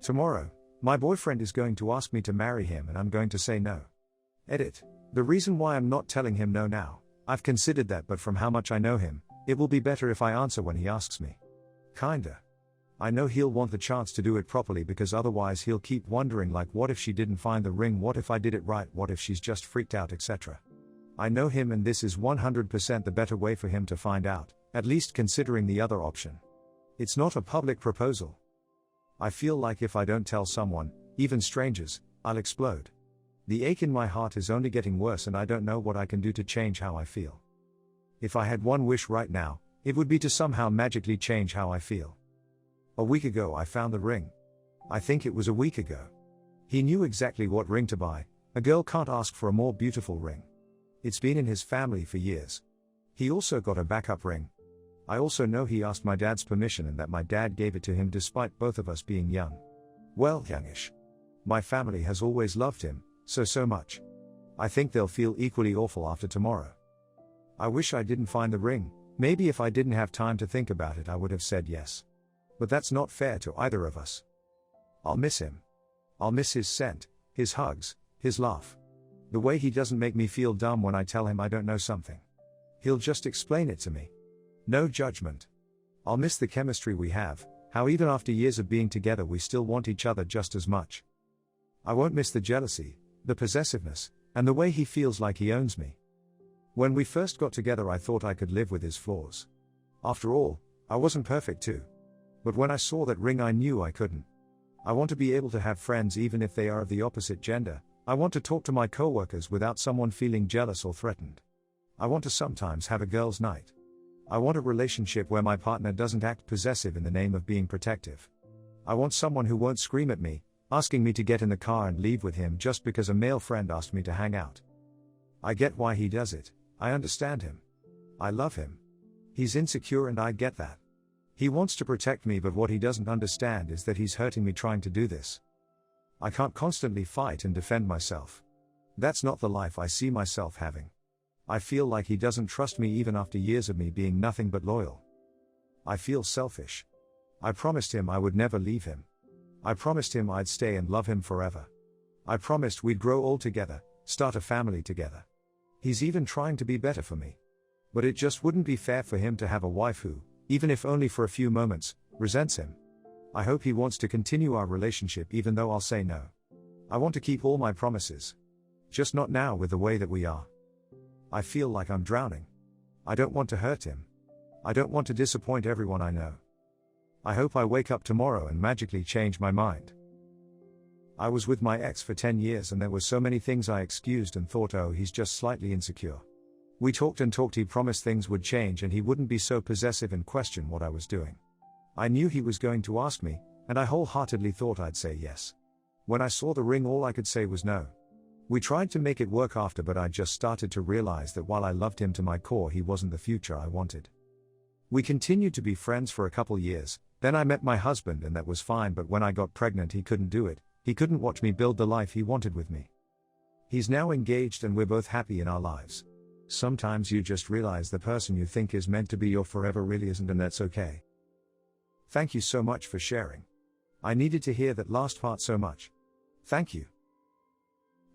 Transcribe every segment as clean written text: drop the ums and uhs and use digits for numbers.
Tomorrow, my boyfriend is going to ask me to marry him and I'm going to say no. Edit. The reason why I'm not telling him no now, I've considered that, but from how much I know him, it will be better if I answer when he asks me. Kinda. I know he'll want the chance to do it properly because otherwise he'll keep wondering, like, what if she didn't find the ring, what if I did it right, what if she's just freaked out, etc. I know him and this is 100% the better way for him to find out, at least considering the other option. It's not a public proposal. I feel like if I don't tell someone, even strangers, I'll explode. The ache in my heart is only getting worse and I don't know what I can do to change how I feel. If I had one wish right now, it would be to somehow magically change how I feel. A week ago I found the ring. I think it was a week ago. He knew exactly what ring to buy. A girl can't ask for a more beautiful ring. It's been in his family for years. He also got a backup ring. I also know he asked my dad's permission and that my dad gave it to him despite both of us being young. Well, youngish. My family has always loved him, so much. I think they'll feel equally awful after tomorrow. I wish I didn't find the ring. Maybe if I didn't have time to think about it I would have said yes. But that's not fair to either of us. I'll miss him. I'll miss his scent, his hugs, his laugh. The way he doesn't make me feel dumb when I tell him I don't know something. He'll just explain it to me. No judgment. I'll miss the chemistry we have, how even after years of being together we still want each other just as much. I won't miss the jealousy, the possessiveness, and the way he feels like he owns me. When we first got together I thought I could live with his flaws. After all, I wasn't perfect too. But when I saw that ring I knew I couldn't. I want to be able to have friends even if they are of the opposite gender. I want to talk to my coworkers without someone feeling jealous or threatened. I want to sometimes have a girls' night. I want a relationship where my partner doesn't act possessive in the name of being protective. I want someone who won't scream at me, asking me to get in the car and leave with him just because a male friend asked me to hang out. I get why he does it. I understand him. I love him. He's insecure and I get that. He wants to protect me, but what he doesn't understand is that he's hurting me trying to do this. I can't constantly fight and defend myself. That's not the life I see myself having. I feel like he doesn't trust me even after years of me being nothing but loyal. I feel selfish. I promised him I would never leave him. I promised him I'd stay and love him forever. I promised we'd grow old together, start a family together. He's even trying to be better for me. But it just wouldn't be fair for him to have a wife who, even if only for a few moments, resents him. I hope he wants to continue our relationship even though I'll say no. I want to keep all my promises. Just not now with the way that we are. I feel like I'm drowning. I don't want to hurt him. I don't want to disappoint everyone I know. I hope I wake up tomorrow and magically change my mind. I was with my ex for 10 years and there were so many things I excused and thought, oh, he's just slightly insecure. We talked and talked, he promised things would change and he wouldn't be so possessive and question what I was doing. I knew he was going to ask me, and I wholeheartedly thought I'd say yes. When I saw the ring all I could say was no. We tried to make it work after, but I just started to realize that while I loved him to my core he wasn't the future I wanted. We continued to be friends for a couple years, then I met my husband and that was fine, but when I got pregnant he couldn't do it. He couldn't watch me build the life he wanted with me. He's now engaged and we're both happy in our lives. Sometimes you just realize the person you think is meant to be your forever really isn't, and that's okay. Thank you so much for sharing. I needed to hear that last part so much. Thank you.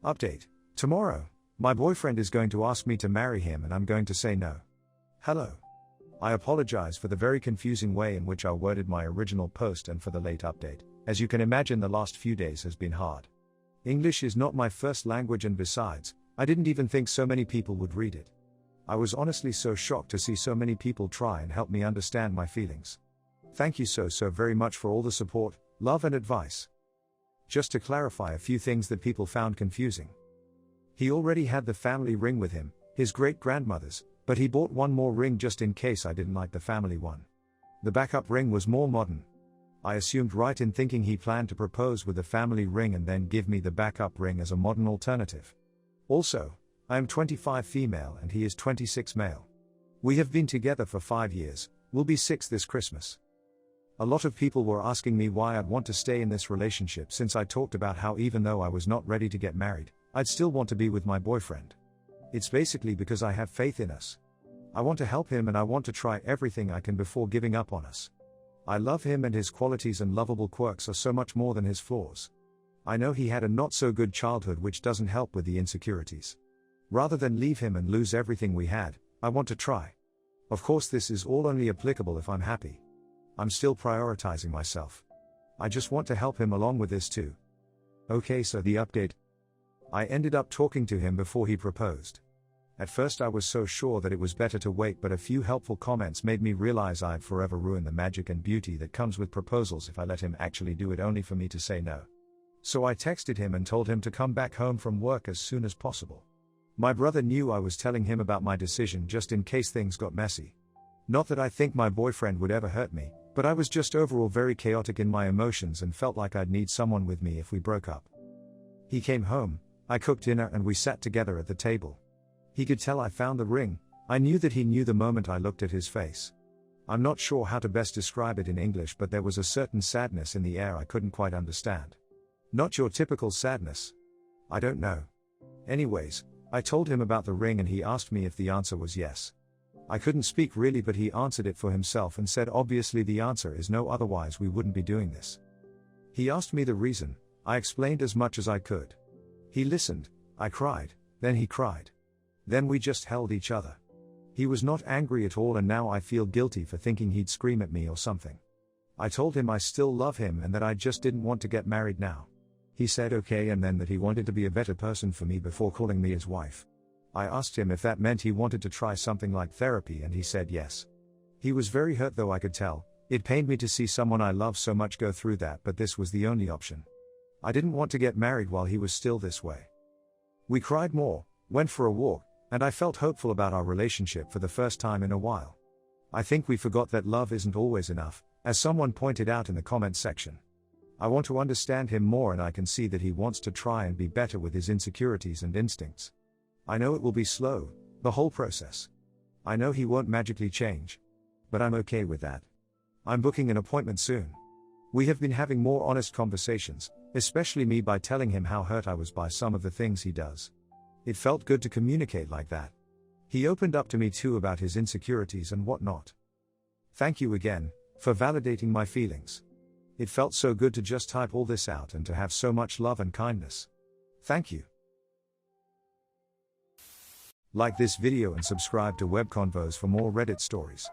Update. Tomorrow, my boyfriend is going to ask me to marry him and I'm going to say no. Hello. I apologize for the very confusing way in which I worded my original post and for the late update. As you can imagine, the last few days has been hard. English is not my first language and besides, I didn't even think so many people would read it. I was honestly so shocked to see so many people try and help me understand my feelings. Thank you so very much for all the support, love and advice. Just to clarify a few things that people found confusing. He already had the family ring with him, his great-grandmother's, but he bought one more ring just in case I didn't like the family one. The backup ring was more modern. I assumed right in thinking he planned to propose with the family ring and then give me the backup ring as a modern alternative. Also, I am 25 female and he is 26 male. We have been together for 5 years, we'll be 6 this Christmas. A lot of people were asking me why I'd want to stay in this relationship since I talked about how even though I was not ready to get married, I'd still want to be with my boyfriend. It's basically because I have faith in us. I want to help him and I want to try everything I can before giving up on us. I love him, and his qualities and lovable quirks are so much more than his flaws. I know he had a not so good childhood, which doesn't help with the insecurities. Rather than leave him and lose everything we had, I want to try. Of course, this is all only applicable if I'm happy. I'm still prioritizing myself. I just want to help him along with this too. Okay, so the update. I ended up talking to him before he proposed. At first I was so sure that it was better to wait, but a few helpful comments made me realize I'd forever ruin the magic and beauty that comes with proposals if I let him actually do it only for me to say no. So I texted him and told him to come back home from work as soon as possible. My brother knew I was telling him about my decision just in case things got messy. Not that I think my boyfriend would ever hurt me, but I was just overall very chaotic in my emotions and felt like I'd need someone with me if we broke up. He came home, I cooked dinner, and we sat together at the table. He could tell I found the ring. I knew that he knew the moment I looked at his face. I'm not sure how to best describe it in English, but there was a certain sadness in the air I couldn't quite understand. Not your typical sadness. I don't know. Anyways, I told him about the ring and he asked me if the answer was yes. I couldn't speak really, but he answered it for himself and said obviously the answer is no, otherwise we wouldn't be doing this. He asked me the reason. I explained as much as I could. He listened, I cried, then he cried. Then we just held each other. He was not angry at all, and now I feel guilty for thinking he'd scream at me or something. I told him I still love him and that I just didn't want to get married now. He said okay, and then that he wanted to be a better person for me before calling me his wife. I asked him if that meant he wanted to try something like therapy, and he said yes. He was very hurt, though, I could tell. It pained me to see someone I love so much go through that, but this was the only option. I didn't want to get married while he was still this way. We cried more, went for a walk, and I felt hopeful about our relationship for the first time in a while. I think we forgot that love isn't always enough, as someone pointed out in the comments section. I want to understand him more, and I can see that he wants to try and be better with his insecurities and instincts. I know it will be slow, the whole process. I know he won't magically change. But I'm okay with that. I'm booking an appointment soon. We have been having more honest conversations, especially me, by telling him how hurt I was by some of the things he does. It felt good to communicate like that. He opened up to me too about his insecurities and whatnot. Thank you again for validating my feelings. It felt so good to just type all this out and to have so much love and kindness. Thank you. Like this video and subscribe to Web Convos for more Reddit stories.